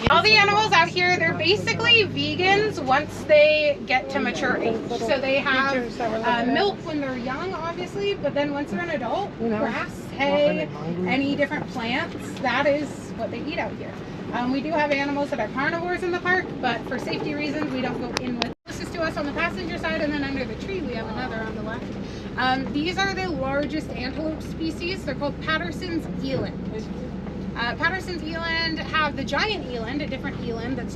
All the animals out here, they're basically vegans once they get to mature age. So they have milk when they're young, obviously, but then once they're an adult, grass, hay, any different plants, that is what they eat out here. We do have animals that are carnivores in the park, but for safety reasons, we don't go in with. Closest to us on the passenger side, and then under the tree, we have another on the left. These are the largest antelope species. They're called Patterson's eland. Patterson's eland have the giant eland, a different eland that's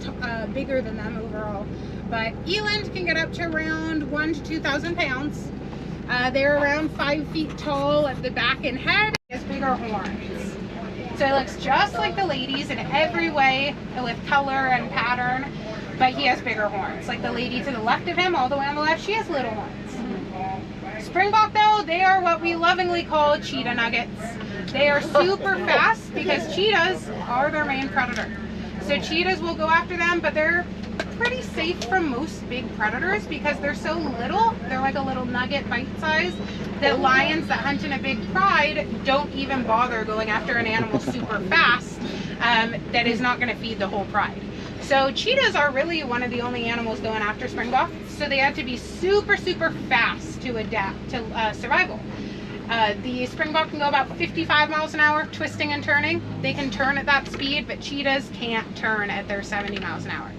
bigger than them overall. But eland can get up to around 1,000 to 2,000 pounds. They're around 5 feet tall at the back and head. He has bigger horns. So it looks just like the ladies in every way with color and pattern, but he has bigger horns. Like the lady to the left of him, all the way on the left, she has little horns. Springbok though, they are what we lovingly call cheetah nuggets. They are super fast because cheetahs are their main predator. So cheetahs will go after them, but they're pretty safe from most big predators because they're so little. They're like a little nugget bite size that lions that hunt in a big pride don't even bother going after an animal super fast that is not going to feed the whole pride. So cheetahs are really one of the only animals going after springbok. So they have to be super, super fast to adapt to survival. The springbok can go about 55 miles an hour, twisting and turning. They can turn at that speed, but cheetahs can't turn at their 70 miles an hour.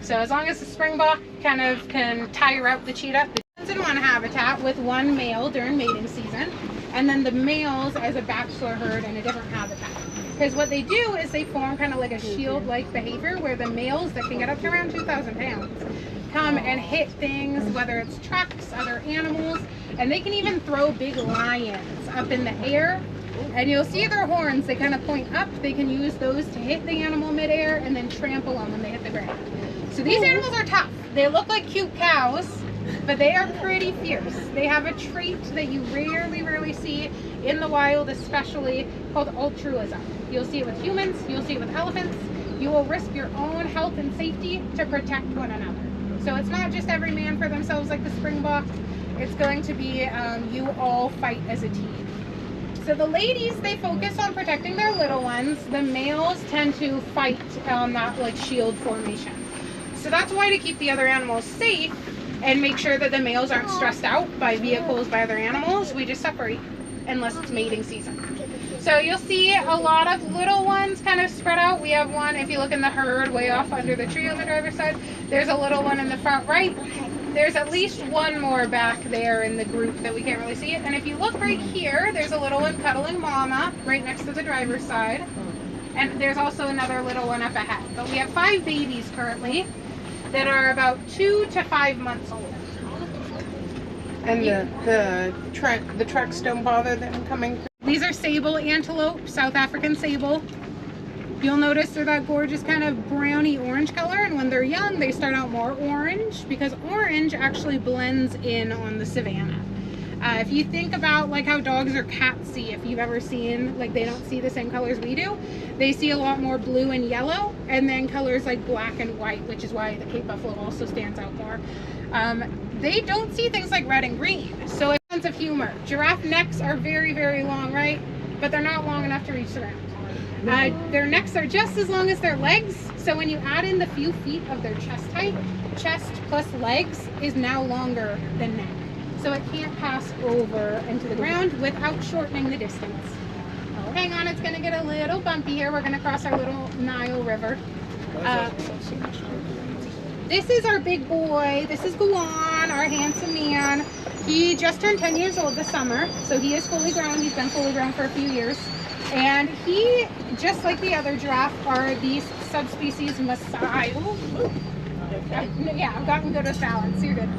So as long as the springbok kind of can tire out the cheetah, it's in one habitat with one male during mating season, and then the males as a bachelor herd in a different habitat. Because what they do is they form kind of like a shield-like behavior where the males that can get up to around 2,000 pounds come and hit things, whether it's trucks, other animals, and they can even throw big lions up in the air. And you'll see their horns, they kind of point up. They can use those to hit the animal midair and then trample them when they hit the ground. So these animals are tough. They look like cute cows, but they are pretty fierce. They have a trait that you rarely see in the wild, especially called altruism. You'll see it with humans, you'll see it with elephants. You will risk your own health and safety to protect one another. So it's not just every man for themselves like the springbok. It's going to be you all fight as a team. So the ladies, they focus on protecting their little ones. The males tend to fight on that like shield formation. So that's why, to keep the other animals safe and make sure that the males aren't stressed out by vehicles, by other animals, we just separate unless it's mating season. So you'll see a lot of little ones kind of spread out. We have one, if you look in the herd, way off under the tree on the driver's side. There's a little one in the front right. There's at least one more back there in the group that we can't really see it. And if you look right here, there's a little one cuddling mama right next to the driver's side. And there's also another little one up ahead. But we have 5 babies currently that are about 2 to 5 months old. And the trucks don't bother them coming through? These are sable antelope, South African sable. You'll notice they're that gorgeous kind of browny orange color, and when they're young they start out more orange because orange actually blends in on the savanna. If you think about like how dogs or cats see, if you've ever seen, like they don't see the same colors we do. They see a lot more blue and yellow, and then colors like black and white, which is why the Cape Buffalo also stands out more. They don't see things like red and green. So a sense of humor. Giraffe necks are very long, right? But they're not long enough to reach the ground. Their necks are just as long as their legs. So when you add in the few feet of their chest height, chest plus legs is now longer than neck. So it can't pass over into the ground without shortening the distance. Oh, hang on, it's gonna get a little bumpy here. We're gonna cross our little Nile River. This is our big boy. This is Guan, our handsome man. He just turned 10 years old this summer, so he is fully grown. He's been fully grown for a few years. And he, just like the other giraffe, are these subspecies Maasai. Yeah, I've gotten good with balance. You're good.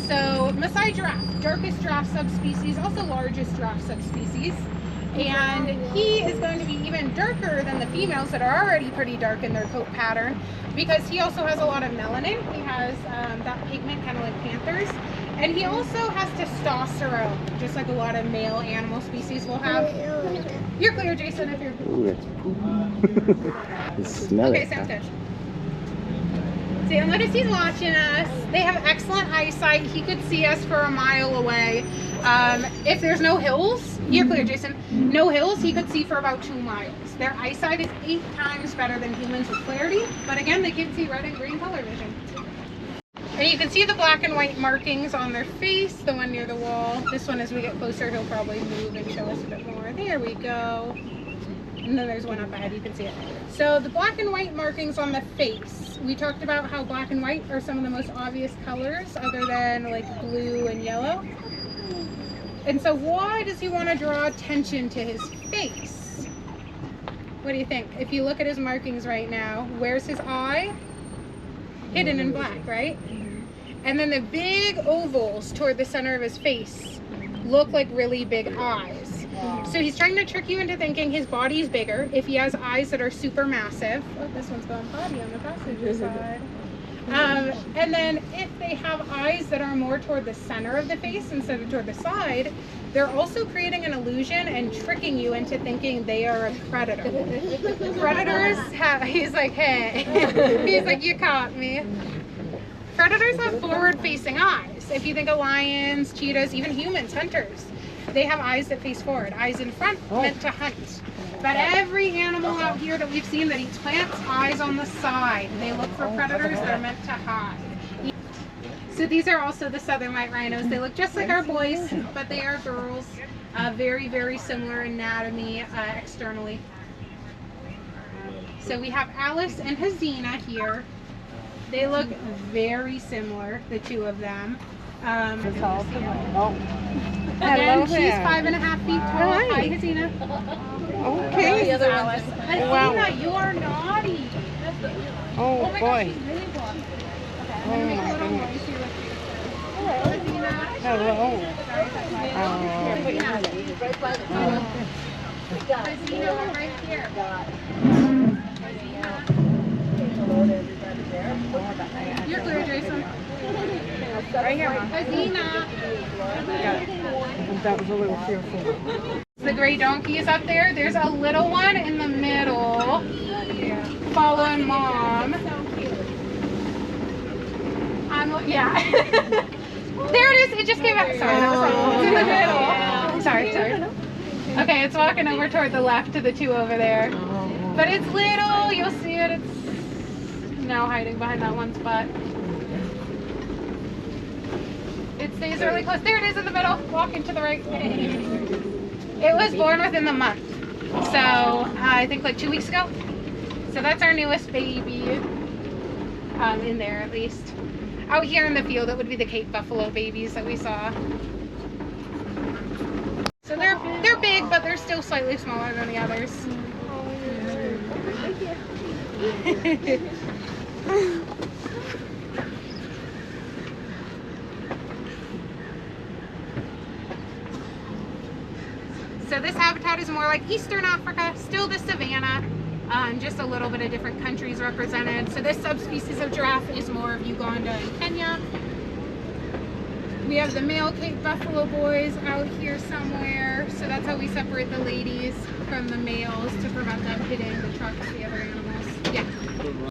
So Maasai giraffe, darkest giraffe subspecies, also largest giraffe subspecies. And he is going to be even darker than the females that are already pretty dark in their coat pattern, because he also has a lot of melanin. He has that pigment, kind of like panthers. And he also has testosterone, just like a lot of male animal species will have. You're clear, Jason, if you're... Ooh, that's poop. Smell Okay, it. sounds good. So you'll notice he's watching us. They have excellent eyesight. He could see us for a mile away. If there's no hills, you're clear, Jason. No hills, he could see for about 2 miles. Their eyesight is 8 times better than humans with clarity, but again, they can see red and green color vision. And you can see the black and white markings on their face, the one near the wall. This one, as we get closer, he'll probably move and show us a bit more. There we go. And then there's one up ahead, you can see it. So the black and white markings on the face. We talked about how black and white are some of the most obvious colors other than like blue and yellow. And so why does he want to draw attention to his face? What do you think? If you look at his markings right now, where's his eye? Hidden in black, right? And then the big ovals toward the center of his face look like really big eyes. So he's trying to trick you into thinking his body's bigger if he has eyes that are super massive. Oh, this one's going potty on the passenger side. And then if they have eyes that are more toward the center of the face instead of toward the side, they're also creating an illusion and tricking you into thinking they are a predator. Predators have, he's like, hey, he's like, you caught me. Predators have forward-facing eyes. If you think of lions, cheetahs, even humans, hunters, they have eyes that face forward, eyes in front, meant to hunt. But every animal out here that we've seen that eats plants, eyes on the side. They look for predators, they're meant to hide. So these are also the southern white rhinos. They look just like our boys, but they are girls. Very, very similar anatomy externally. So we have Alice and Hazina here. They look very similar, the two of them. Again, she's 5.5 feet tall. Hi, Hazina. Okay. The other Alice. Hazina, you are naughty. Oh, my boy. gosh, she's really blonde. Okay, I'm gonna make a little noise here with you. Hello, Hazina. Hello. Hazina, right here. You're clear, Jason. Right here, Mom. Hazina. That was a little fearful. The gray donkey is up there. There's a little one in the middle, following Mom. Yeah. There it is. It just came out. Sorry, that was wrong. It's in the middle. Sorry. Okay, it's walking over toward the left to the two over there. But it's little. You'll see it. It's now hiding behind that one spot. It stays really close. There it is in the middle, walking to the right. It was born within the month. So, I think like 2 weeks ago. So that's our newest baby. In there at least. Out here in the field, it would be the Cape Buffalo babies that we saw. So they're big, but they're still slightly smaller than the others. So this habitat is more like Eastern Africa, still the savanna, just a little bit of different countries represented. So this subspecies of giraffe is more of Uganda and Kenya. We have the male Cape Buffalo boys out here somewhere. So that's how we separate the ladies from the males to prevent them hitting the trucks, the other animals.